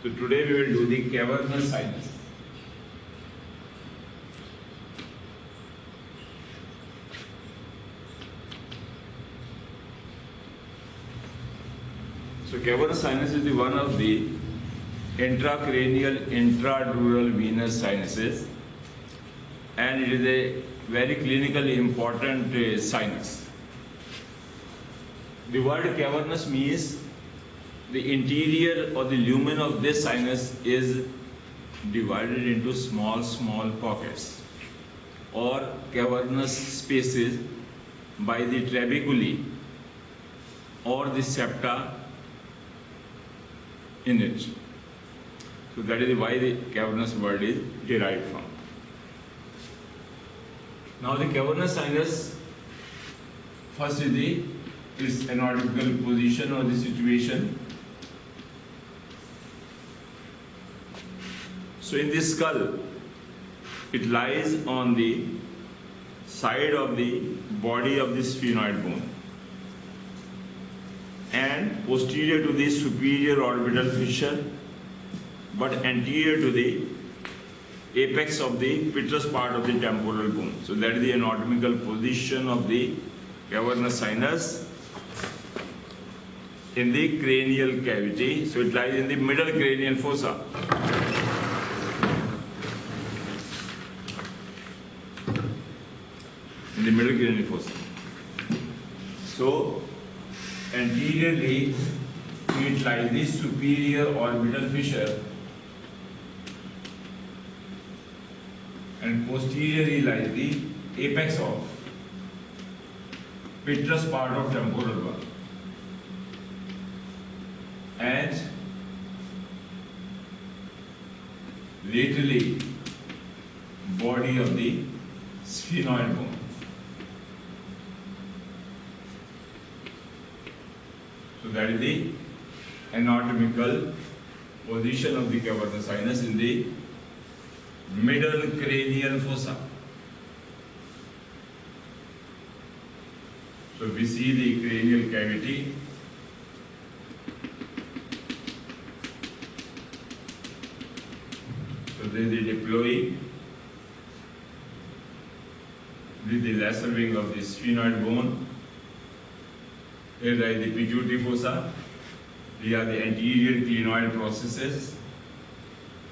So today we will do the cavernous sinus. So cavernous sinus is the one of the intracranial intradural venous sinuses, and it is a very clinically important sinus. The word cavernous means the interior or the lumen of this sinus is divided into small pockets or cavernous spaces by the trabeculae or the septa in it. So that is why the cavernous word is derived from. Now the cavernous sinus, first is its anatomical position or the situation. So in the skull, it lies on the side of the body of the sphenoid bone and posterior to the superior orbital fissure, but anterior to the apex of the petrous part of the temporal bone. So that is the anatomical position of the cavernous sinus in the cranial cavity. So it lies in the middle cranial fossa. In the middle cranial fossa. So anteriorly it lies the superior orbital fissure, and posteriorly lies the apex of petrous part of temporal bone, and laterally body of the sphenoid bone. So that is the anatomical position of the cavernous sinus in the middle cranial fossa. So we see the cranial cavity. So this is the diploe. This is the lesser wing of the sphenoid bone. Here lies the pituitary fossa. These are the anterior clinoid processes,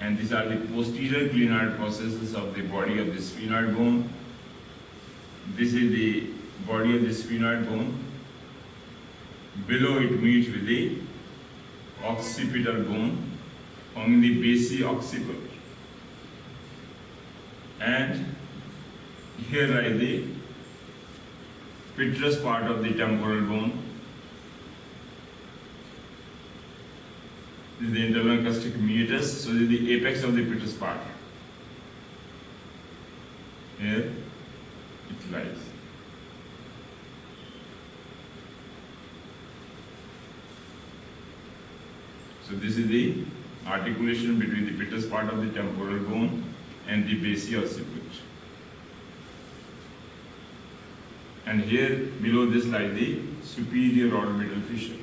and these are the posterior clinoid processes of the body of the sphenoid bone. This is the body of the sphenoid bone. Below it meets with the occipital bone, forming the basi-occiput. And here lies the petrous part of the temporal bone. This is the internal acoustic meatus. So this is the apex of the petrous part. Here it lies. So this is the articulation between the petrous part of the temporal bone and the basi-occiput. And here below this lies the superior orbital fissure.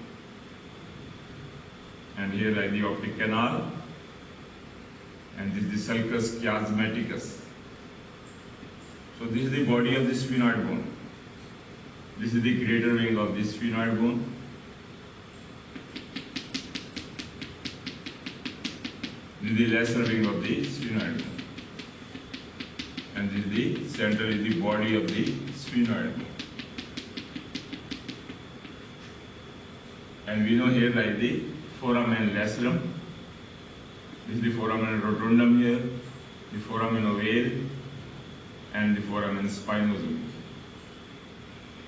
And here lies the optic canal, and this is the sulcus chiasmaticus. So this is the body of the sphenoid bone. This is the greater wing of the sphenoid bone. This is the lesser wing of the sphenoid bone. And this is the center is the body of the sphenoid bone. And we know here lies the foramen lacerum. This is the foramen rotundum here, the foramen ovale, and the foramen spinosum,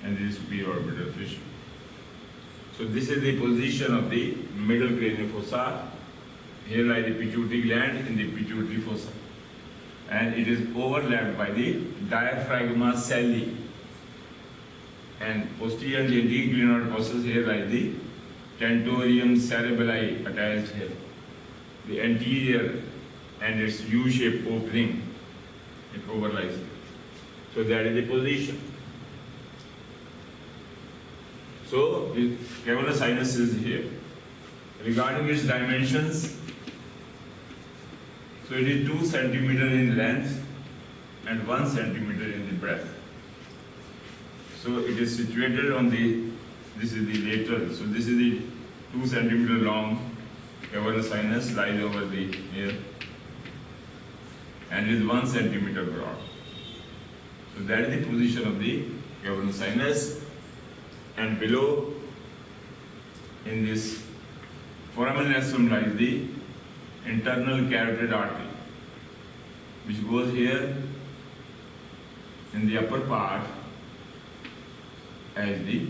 and this is superior orbital fissure. So this is the position of the middle cranial fossa. Here lies the pituitary gland in the pituitary fossa, and it is overlapped by the diaphragma celli. And posterior and anterior glenoid process, here lies the tentorium cerebelli attached here. The anterior and its U-shaped opening, it overlies it. So that is the position. So the cavernous sinus is here. Regarding its dimensions, So it is 2 centimeters in length and 1 centimeter in the breadth. So it is situated on this is the lateral. So this is the 2 centimeter long cavernous sinus lies over the here, and it is 1 centimeter broad. So that is the position of the cavernous sinus, and below in this foramen nasum lies the internal carotid artery, which goes here in the upper part as the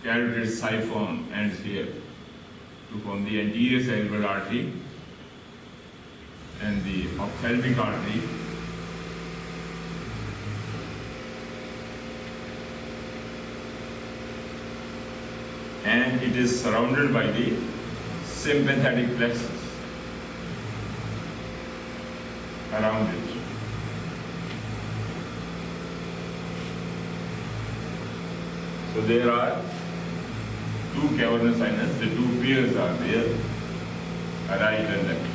carotid siphon ends here to form the anterior cerebral artery and the ophthalmic artery and it is surrounded by the sympathetic plexus around it. So there are 2 cavernous sinus, the 2 pairs are there, right and left.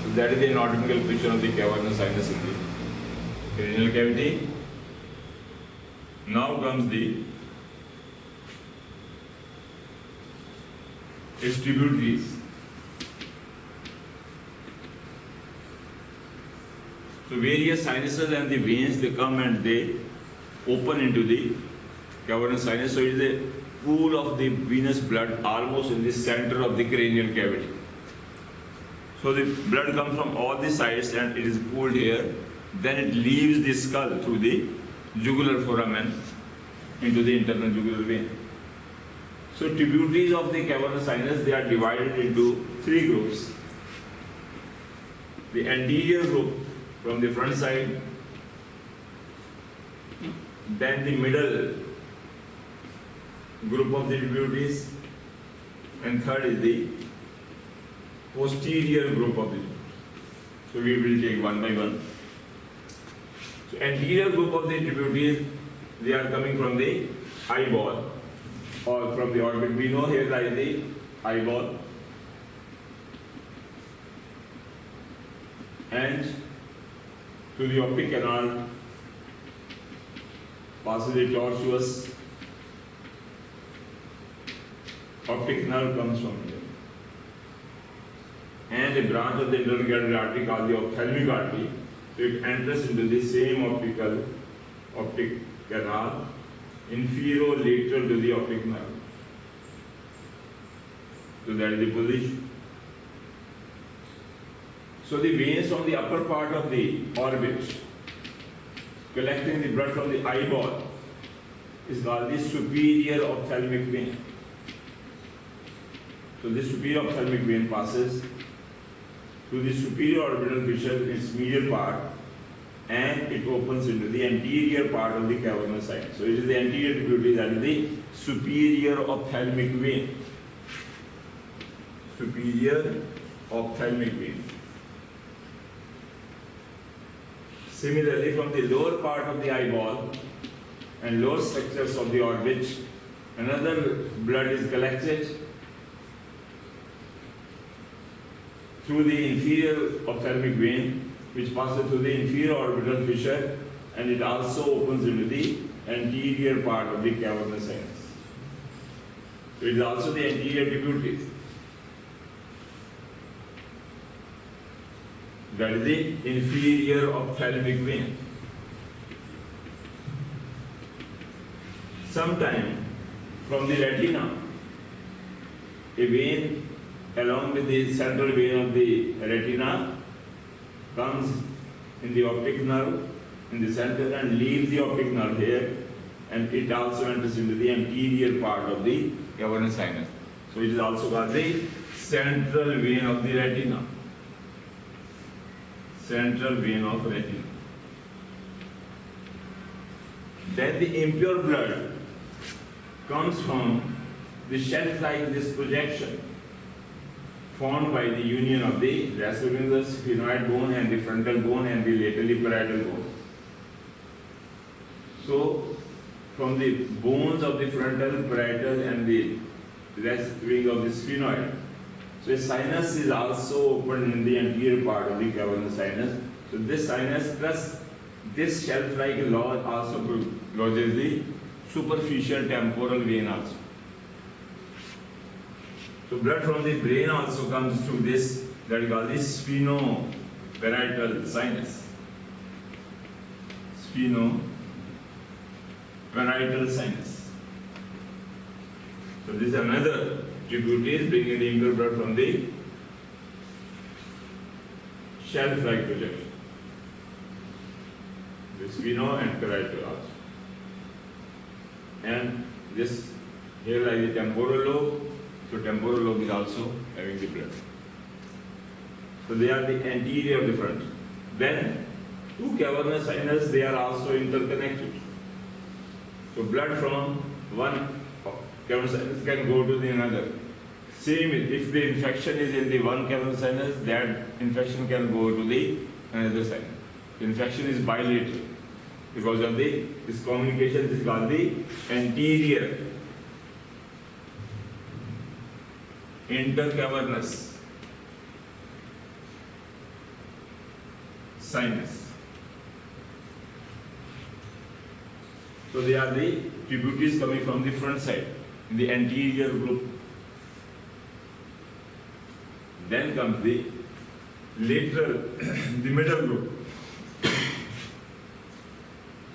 So that is the anatomical picture of the cavernous sinus in the cranial cavity. Now comes the its tributaries. So various sinuses and the veins, they come and they open into the cavernous sinus. So it is a pool of the venous blood almost in the center of the cranial cavity. So the blood comes from all the sides and it is pooled here. Then it leaves the skull through the jugular foramen into the internal jugular vein. So tributaries of the cavernous sinus, they are divided into 3 groups. The anterior group from the front side, then the middle group of the tributaries, and third is the posterior group of the tributaries. So we will take one by one. So anterior group of the tributaries, they are coming from the eyeball or from the orbit. We know here lies the eyeball, and to the optic canal passes the tortuous optic nerve comes from here, and a branch of the internal carotid artery called the ophthalmic artery. So it enters into the same optic canal infero-lateral to the optic nerve. So that is the position. So the veins from the upper part of the orbit collecting the blood from the eyeball is called the superior ophthalmic vein. So this superior ophthalmic vein passes through the superior orbital fissure in its medial part, and it opens into the anterior part of the cavernous sinus. So it is the anterior tributary, that is the superior ophthalmic vein. Superior ophthalmic vein. Similarly, from the lower part of the eyeball and lower structures of the orbit, another blood is collected through the inferior ophthalmic vein, which passes through the inferior orbital fissure, and it also opens into the anterior part of the cavernous sinus. So it is also the anterior tributary. That is the inferior ophthalmic vein. Sometime from the retina, a vein along with the central vein of the retina comes in the optic nerve in the center and leaves the optic nerve here, and it also enters into the anterior part of the cavernous sinus. So it is also called the central vein of the retina. Central vein of retina. Then the impure blood comes from the shelf-like this projection formed by the union of the raceolus sphenoid bone and the frontal bone and the laterally parietal bone. So, from the bones of the frontal, parietal and the rest wing of the sphenoid, So a sinus is also open in the anterior part of the cavernous sinus. So this sinus plus this shelf-like lodge also lodges the superficial temporal vein also. So blood from the brain also comes through this, that is called the sphenoparietal sinus. Sphenoparietal sinus. So this is another tributaries bringing the impure blood from the shelf-like projection. The spheno and parietal also. And this here lies the temporal lobe. So temporal lobe is also having the blood. So they are the anterior of the front. Then two cavernous sinus, they are also interconnected. So blood from one cavernous sinus can go to the another. Same if the infection is in the one cavernous sinus, that infection can go to the another sinus. The infection is bilateral. Because of this communication, this is called the anterior intercavernous sinus. So they are the tributaries coming from the front side, in the anterior group. Then comes the lateral, the middle group.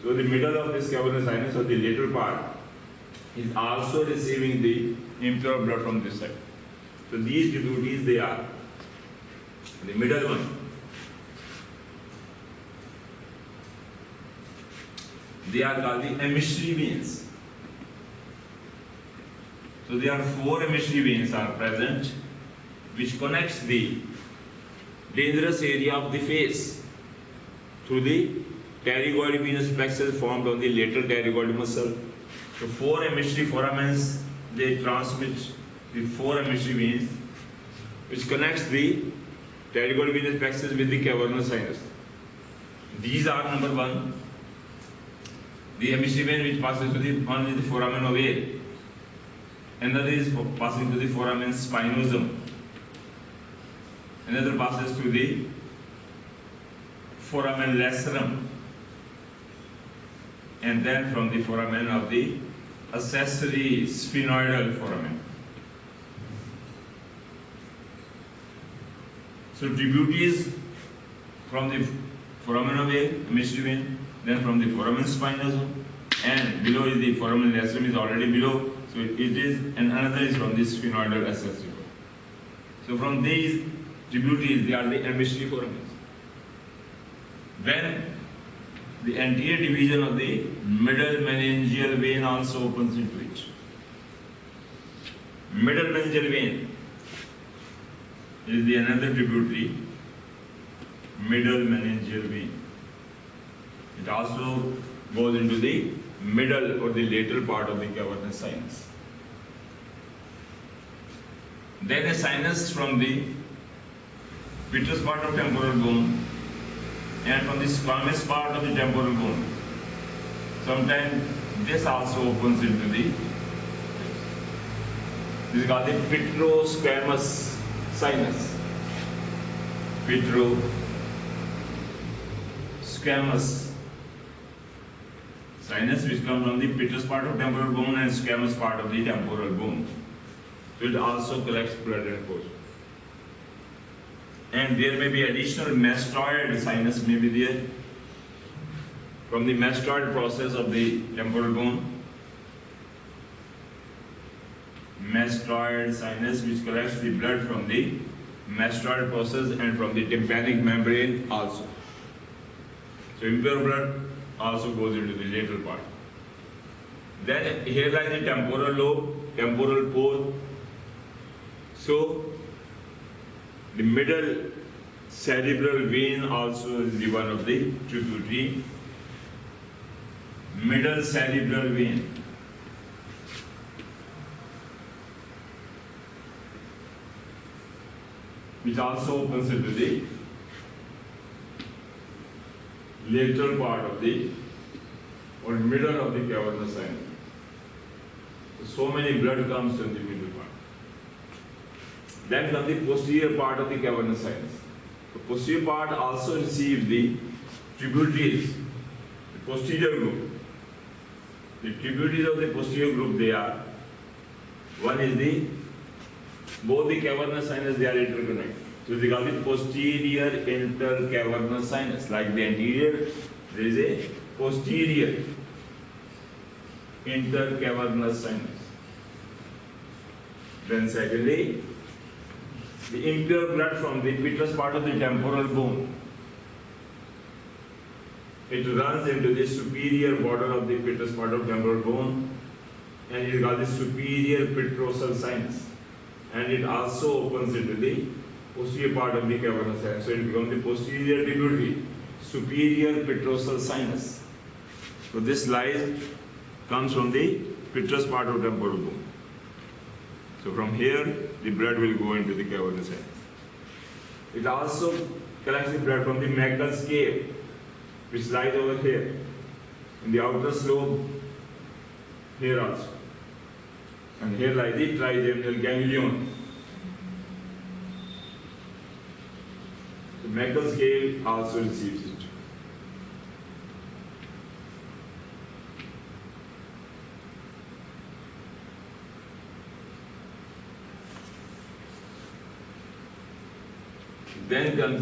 So the middle of this cavernous sinus, or the lateral part, is also receiving the impure blood from this side. So these tributaries, they are the middle one. They are called the emissary veins. So there are 4 emissary veins are present, which connects the dangerous area of the face through the pterygoid venous plexus formed on the lateral pterygoid muscle. So 4 emissary foramens, they transmit the 4 emissary veins, which connects the pterygoid venous plexus with the cavernous sinus. These are number 1, the emissary vein which passes to the one is the foramen ovale, another is passing to the foramen spinosum, another passes to the foramen lacerum, and then from the foramen of the accessory sphenoidal foramen. So tributaries from the foramen ovale, emissary vein, then from the foramen spinosum, and below is the foramen lacerum is already below. So it is, and another is from the sphenoidal accessory. So from these tributaries, they are the emissary foramens. Then the anterior division of the middle meningeal vein also opens into it. Middle meningeal vein is the another tributary, middle meningeal vein. It also goes into the middle or the lateral part of the cavernous sinus. Then a sinus from the petrous part of temporal bone and from the squamous part of the temporal bone. Sometimes this also opens into the, this is called the petrosquamous sinus. Petrosquamous sinus, which comes from the petrous part of temporal bone and squamous part of the temporal bone. So it also collects blood and goes. And there may be additional mastoid sinus may be there from the mastoid process of the temporal bone. Mastoid sinus, which collects the blood from the mastoid process and from the tympanic membrane also. So impure blood also goes into the lateral part. Then here lies the temporal lobe, temporal pole. So the middle cerebral vein also is the one of the tributary. Middle cerebral vein. Which also opens into the lateral part of the or middle of the cavernous sinus. So many blood comes in the middle part. Then comes the posterior part of the cavernous sinus. The posterior part also receives the tributaries, the posterior group. The tributaries of the posterior group, they are, one is the, both the cavernous sinus, they are interconnected. So they call the posterior intercavernous sinus. Like the anterior, there is a posterior intercavernous sinus. Then secondly, the impure blood from the petrous part of the temporal bone. It runs into the superior border of the petrous part of temporal bone, and it is called the superior petrosal sinus. And it also opens into the posterior part of the cavernous sinus. So it becomes the posterior tributary, superior petrosal sinus. So this comes from the petrous part of temporal bone. So from here, the blood will go into the cavernous sinus. It also collects the blood from the Meckel's cave, which lies over here, in the outer slope, here also. And here lies the trigeminal ganglion. The Meckel's cave also receives it. Then comes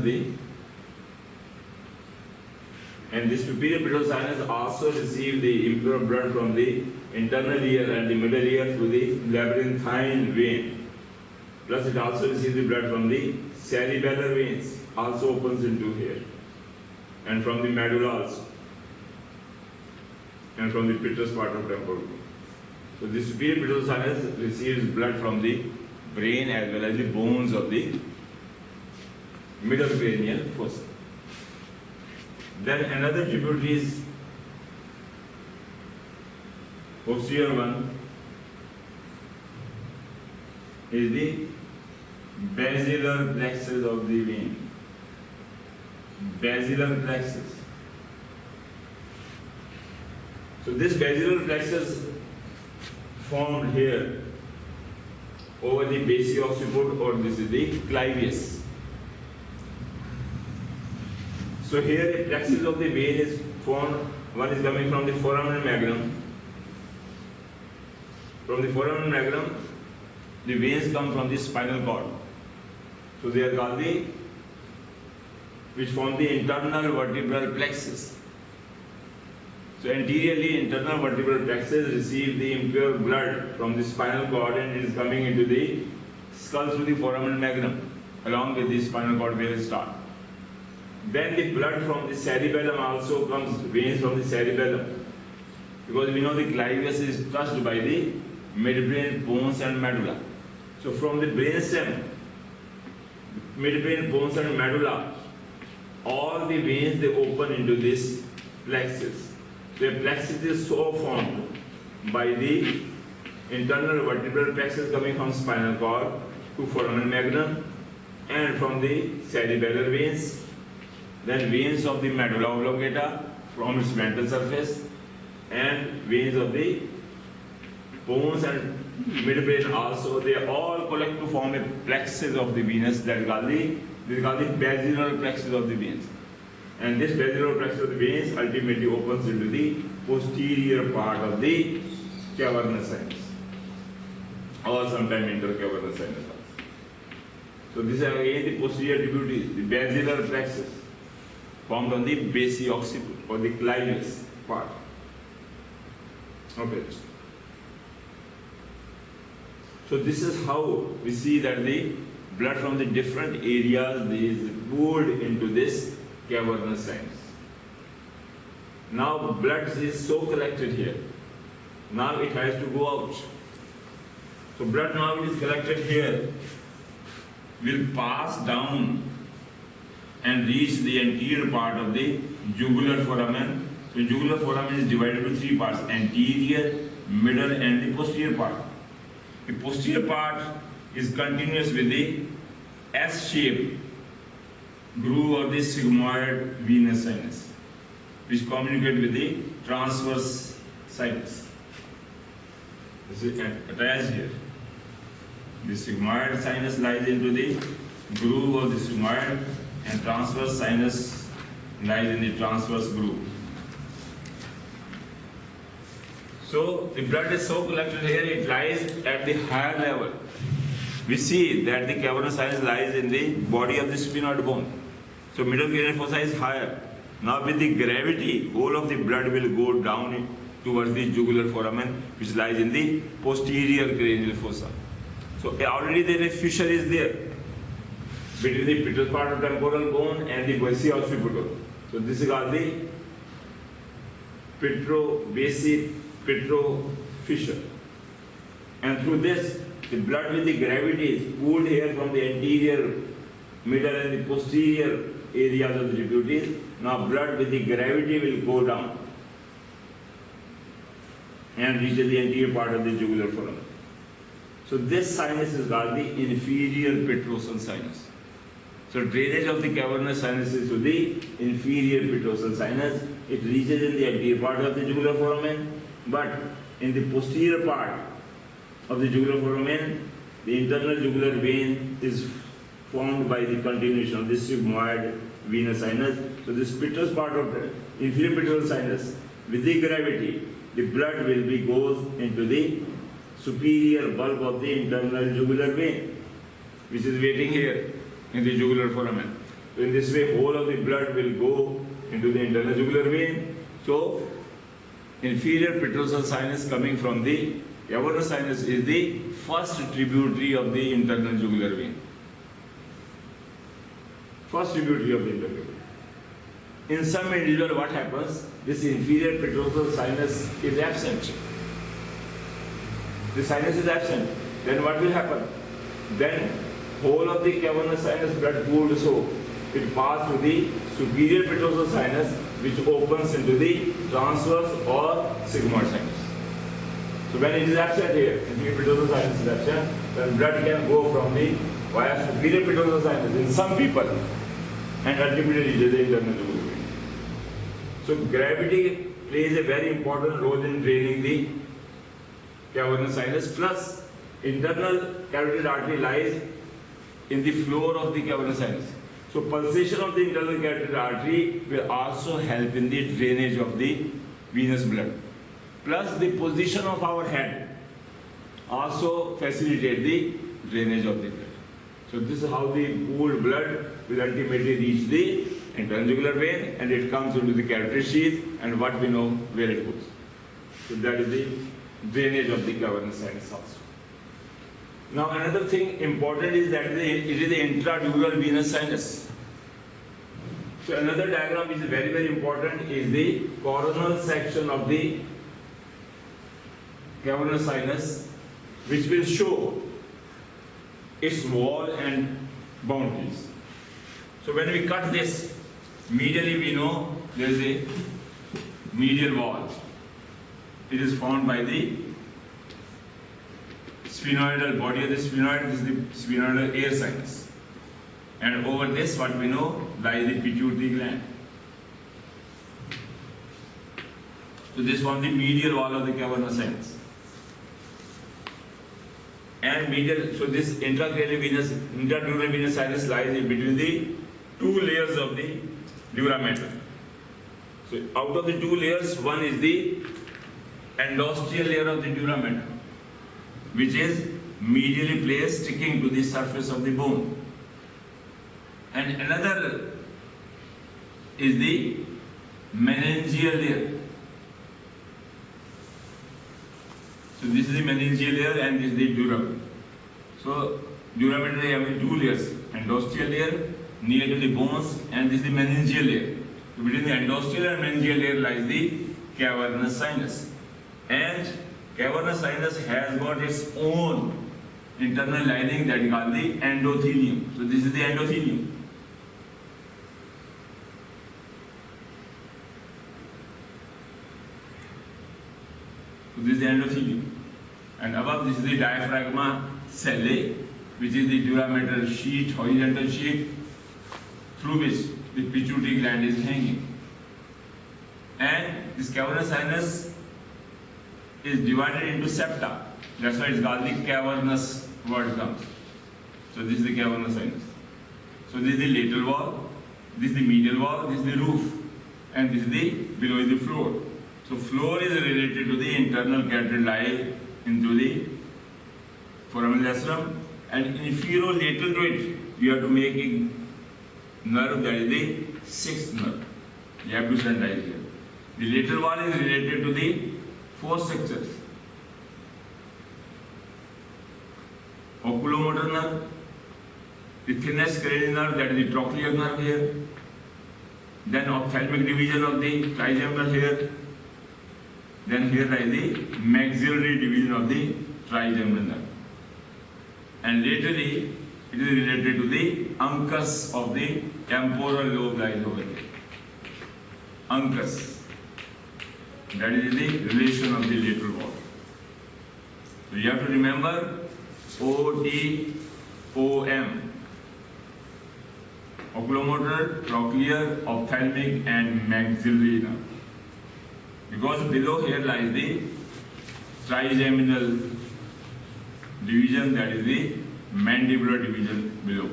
and the superior petrosal sinus also receives the impure blood from the internal ear and the middle ear through the labyrinthine vein. Plus it also receives the blood from the cerebellar veins, also opens into here, and from the medulla also, and from the petrous part of temporal bone. So the superior petrosal sinus receives blood from the brain as well as the bones of the middle cranial fossa. Then another tributary is posterior one, is the basilar plexus of the vein. Basilar plexus. So this basilar plexus formed here over the base occiput, or this is the clivus. So here a plexus of the vein is formed. One is coming from the foramen magnum. From the foramen magnum, the veins come from the spinal cord. So they are called which form the internal vertebral plexus. So anteriorly, internal vertebral plexus receive the impure blood from the spinal cord, and it is coming into the skull through the foramen magnum, along with the spinal cord where it starts. Then the blood from the cerebellum also comes, veins from the cerebellum, because we know the clivus is touched by the midbrain bones and medulla. So from the brainstem, midbrain bones and medulla, all the veins they open into this plexus. The plexus is so formed by the internal vertebral plexus coming from spinal cord to foramen magnum, and from the cerebellar veins. Then veins of the medulla oblongata from its ventral surface, and veins of the bones and midbrain also, they all collect to form a plexus of the venous that is called the basilar plexus of the veins. And this basilar plexus of the veins ultimately opens into the posterior part of the cavernous sinus, or sometimes intercavernous sinus also. So this is again the posterior tributaries, the basilar plexus, formed on the base occiput or the clivus part. Okay. So this is how we see that the blood from the different areas is poured into this cavernous sinus. Now blood is so collected here. Now it has to go out. So blood now is collected here, will pass down and reach the anterior part of the jugular foramen. So jugular foramen is divided into three parts: anterior, middle, and the posterior part. The posterior part is continuous with the S-shaped groove of the sigmoid venous sinus, which communicate with the transverse sinus. This is attached here. The sigmoid sinus lies into the groove of the sigmoid, and transverse sinus lies in the transverse groove. So the blood is so collected here, it lies at the higher level. We see that the cavernous sinus lies in the body of the sphenoid bone. So middle cranial fossa is higher. Now with the gravity, whole of the blood will go down towards the jugular foramen, which lies in the posterior cranial fossa. So already there is fissure is there between the petrotemporal bone and the basioccipital. So this is called the petro fissure. And through this, the blood with the gravity is pulled here from the anterior, middle and the posterior areas of the tributaries. Now blood with the gravity will go down and reach the anterior part of the jugular foramen. So this sinus is called the inferior petrosal sinus. So drainage of the cavernous sinus is to the inferior petrosal sinus. It reaches in the anterior part of the jugular foramen, but in the posterior part of the jugular foramen, the internal jugular vein is formed by the continuation of the sigmoid venous sinus. So this petrous part of the inferior petrosal sinus, with the gravity, the blood will be goes into the superior bulb of the internal jugular vein, which is waiting here in the jugular foramen. So in this way, whole of the blood will go into the internal jugular vein. So inferior petrosal sinus coming from the cavernous sinus is the first tributary of the internal jugular vein. First tributary of the internal vein. In some individual, what happens? This inferior petrosal sinus is absent. The sinus is absent. Then what will happen? Then whole of the cavernous sinus blood pooled, so it passes to the superior petrosal sinus, which opens into the transverse or sigmoid sinus. So when it is absent here, inferior petrosal sinus is absent, then blood can go from the via superior petrosal sinus in some people and ultimately reaches the internal jugular vein. So gravity plays a very important role in draining the cavernous sinus, plus internal carotid artery lies in the floor of the cavernous sinus. So pulsation of the internal carotid artery will also help in the drainage of the venous blood. Plus the position of our head also facilitate the drainage of the blood. So this is how the pooled blood will ultimately reach the internal jugular vein, and it comes into the carotid sheath, and what we know where it goes. So that is the drainage of the cavernous sinus also. Now another thing important is that it is the intradural venous sinus. So another diagram which is very, very important is the coronal section of the cavernous sinus, which will show its wall and boundaries. So when we cut this, medially we know there is a medial wall. It is formed by the sphenoidal body of the sphenoid. This is the sphenoidal air sinus. And over this, what we know, lies the pituitary gland. So this forms the medial wall of the cavernous sinus. And medial, so this intradural venous sinus lies in between the two layers of the dura mater. So out of the two layers, one is the endosteal layer of the dura mater, which is medially placed, sticking to the surface of the bone. And another is the meningeal layer. So this is the meningeal layer and this is the dura. So dura mater having two layers, endosteal layer near to the bones, and this is the meningeal layer. So between the endosteal and meningeal layer lies the cavernous sinus. And cavernous sinus has got its own internal lining that is called the endothelium. So this is the endothelium. So this is the endothelium. And above this is the diaphragma sellae, which is the dura mater sheet, horizontal sheet, through which the pituitary gland is hanging. And this cavernous sinus is divided into septa. That's why it's called the cavernous word comes. So this is the cavernous sinus. So this is the lateral wall, this is the medial wall, this is the roof, and this is the below is the floor. So floor is related to the internal carotid lie into the foramen lacerum, and infero-lateral to it, you have to make a nerve that is the sixth nerve. You have to standardize here. The lateral wall is related to the four structures. Oculomotor nerve, the thinnest cranial nerve, that is the trochlear nerve here. Then ophthalmic division of the trigeminal here. Then here lies the maxillary division of the trigeminal nerve. And laterally, it is related to the uncus of the temporal lobe lies over here. Uncus. That is the relation of the lateral wall. So you have to remember OTOM. Oculomotor, trochlear, ophthalmic and maxillary nerve. Because below here lies the trigeminal division, that is the mandibular division below.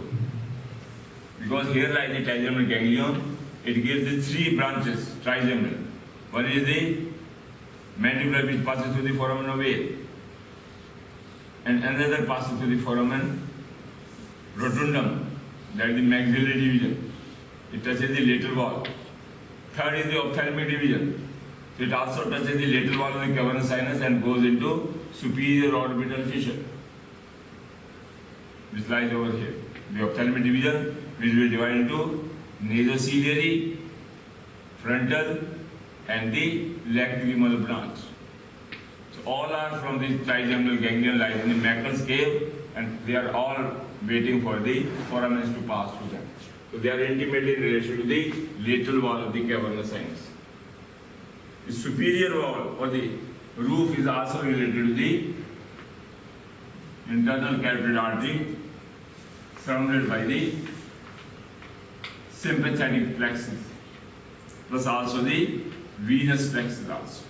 Because here lies the trigeminal ganglion, it gives the three branches, trigeminal. One is the mandibular, which passes through the foramen ovale, and another passes through the foramen rotundum, that is the maxillary division. It touches the lateral wall. Third is the ophthalmic division. So it also touches the lateral wall of the cavernous sinus and goes into superior orbital fissure, which lies over here. The ophthalmic division, which will divide into nasociliary, frontal, and the lacrimal branch. So all are from the trigeminal ganglion lies in the Meckel's cave, and they are all waiting for the foramens to pass through them. So they are intimately related to the lateral wall of the cavernous sinus. The superior wall or the roof is also related to the internal carotid artery surrounded by the sympathetic plexus, plus also the venous plexus also.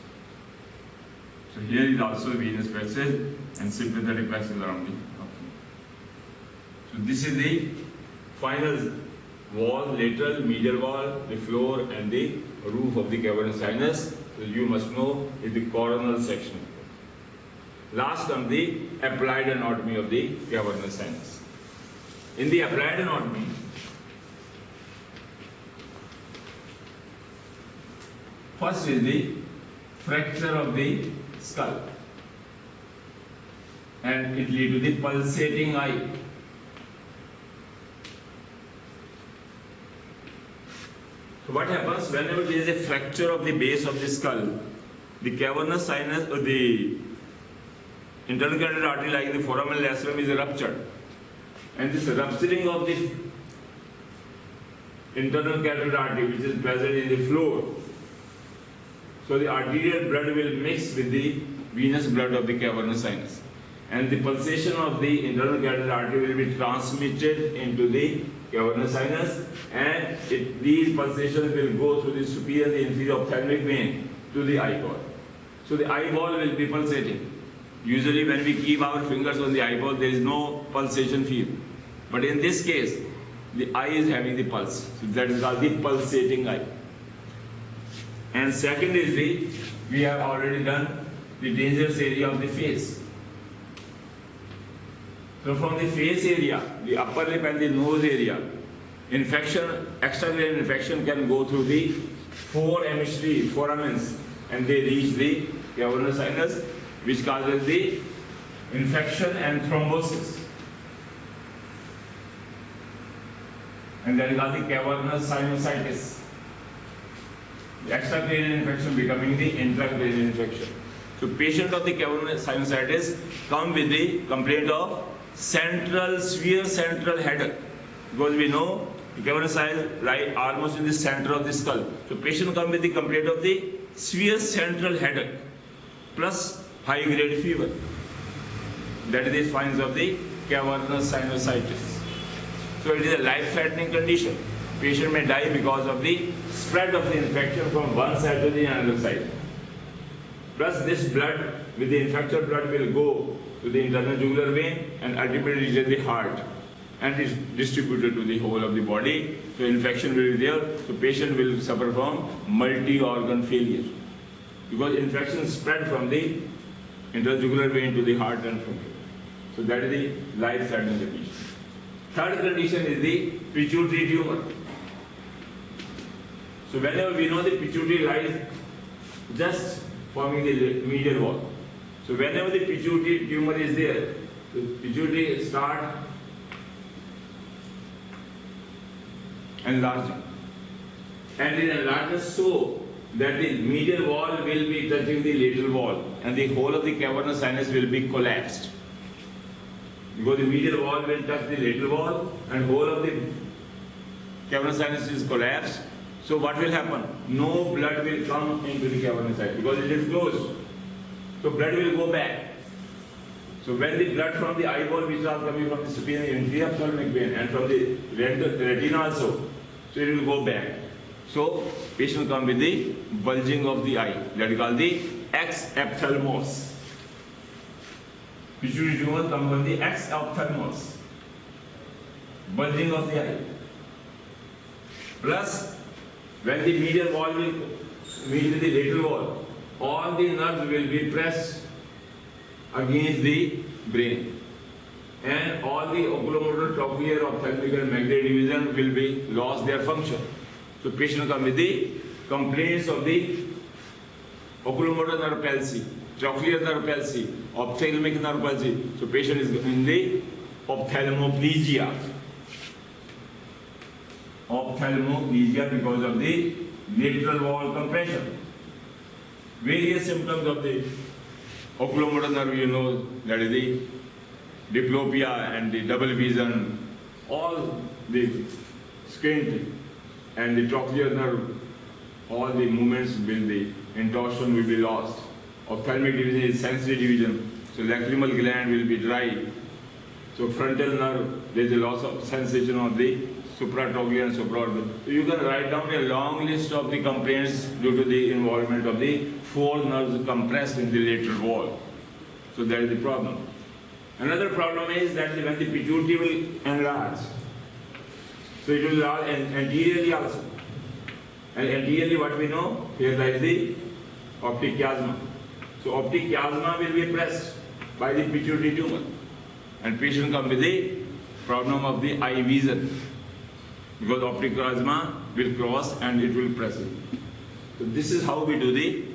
So here is also venous plexus and sympathetic plexus around the abdomen. So this is the final wall, lateral, medial wall, the floor and the roof of the cavernous sinus. So you must know is the coronal section. Last comes the applied anatomy of the cavernous sinus. In the applied anatomy, first is the fracture of the skull, and it leads to the pulsating eye. So what happens whenever there is a fracture of the base of the skull, the cavernous sinus or the internal carotid artery like the foramen lacerum is ruptured, and this rupturing of the internal carotid artery, which is present in the floor, so the arterial blood will mix with the venous blood of the cavernous sinus, and the pulsation of the internal carotid artery will be transmitted into the cavernous sinus, and these pulsations will go through the superior and the inferior ophthalmic vein to the eyeball. So the eyeball will be pulsating. Usually when we keep our fingers on the eyeball, there is no pulsation field. But in this case, the eye is having the pulse. So that is called the pulsating eye. And second is we have already done the dangerous area of the face. So from the face area, the upper lip and the nose area, infection, extracellular infection can go through the four emissary foramens and they reach the cavernous sinus, which causes the infection and thrombosis. And that is called the cavernous sinusitis. The extracranial infection becoming the intracranial infection. So patients of the cavernous sinusitis come with the complaint of severe central headache, because we know the cavernous sinus lie almost in the center of the skull. So patient come with the complaint of the severe central headache plus high grade fever. That is the signs of the cavernous sinusitis. So it is a life threatening condition. Patient may die because of the spread of the infection from one side to the other side. Plus this blood with the infected blood will go to the internal jugular vein and ultimately reaches the heart and is distributed to the whole of the body. So infection will be there. So patient will suffer from multi-organ failure because infection spread from the internal jugular vein to the heart and from here. So that is the life-threatening condition. Third condition is the pituitary tumor. So whenever we know the pituitary lies just forming the medial wall. So whenever the pituitary tumor is there, the pituitary start enlarging. And it enlarges so that the medial wall will be touching the lateral wall and the whole of the cavernous sinus will be collapsed. Because the medial wall will touch the lateral wall and whole of the cavernous sinus is collapsed. So what will happen? No blood will come into the cavernous sinus because it is closed. So blood will go back. So when the blood from the eyeball which are coming from the superior inferior ophthalmic vein and from the retina also, so it will go back. So patient come with the bulging of the eye, that is called the exophthalmos. Pituitary tumor comes from the exophthalmos, bulging of the eye. Plus, when the medial wall will meet with the lateral wall, all the nerves will be pressed against the brain. And all the oculomotor, trochlear, ophthalmic and macular division will be lost their function. So patient come with the complaints of the oculomotor nerve palsy, trochlear nerve palsy, ophthalmic nerve palsy. So patient is in the ophthalmoplegia. Ophthalmoplegia because of the lateral wall compression. Various symptoms of the oculomotor nerve, you know, that is the diplopia and the double vision, all the squint and the trochlear nerve, all the movements will be, intorsion will be lost. Ophthalmic division is sensory division, so lacrimal gland will be dry. So frontal nerve, there is a loss of sensation of the supratrochlear and supraorbital. So you can write down a long list of the complaints due to the involvement of the four nerves compressed in the lateral wall. So that is the problem. Another problem is that when the pituitary will enlarge, so it will enlarge anteriorly also. And anteriorly what we know, here lies the optic chiasma. So optic chiasma will be pressed by the pituitary tumor. And patient come with the problem of the eye vision. Because optic chiasma will cross and it will press it. So this is how we do the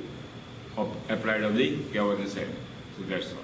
applied of the cavernous sinus. So that's all.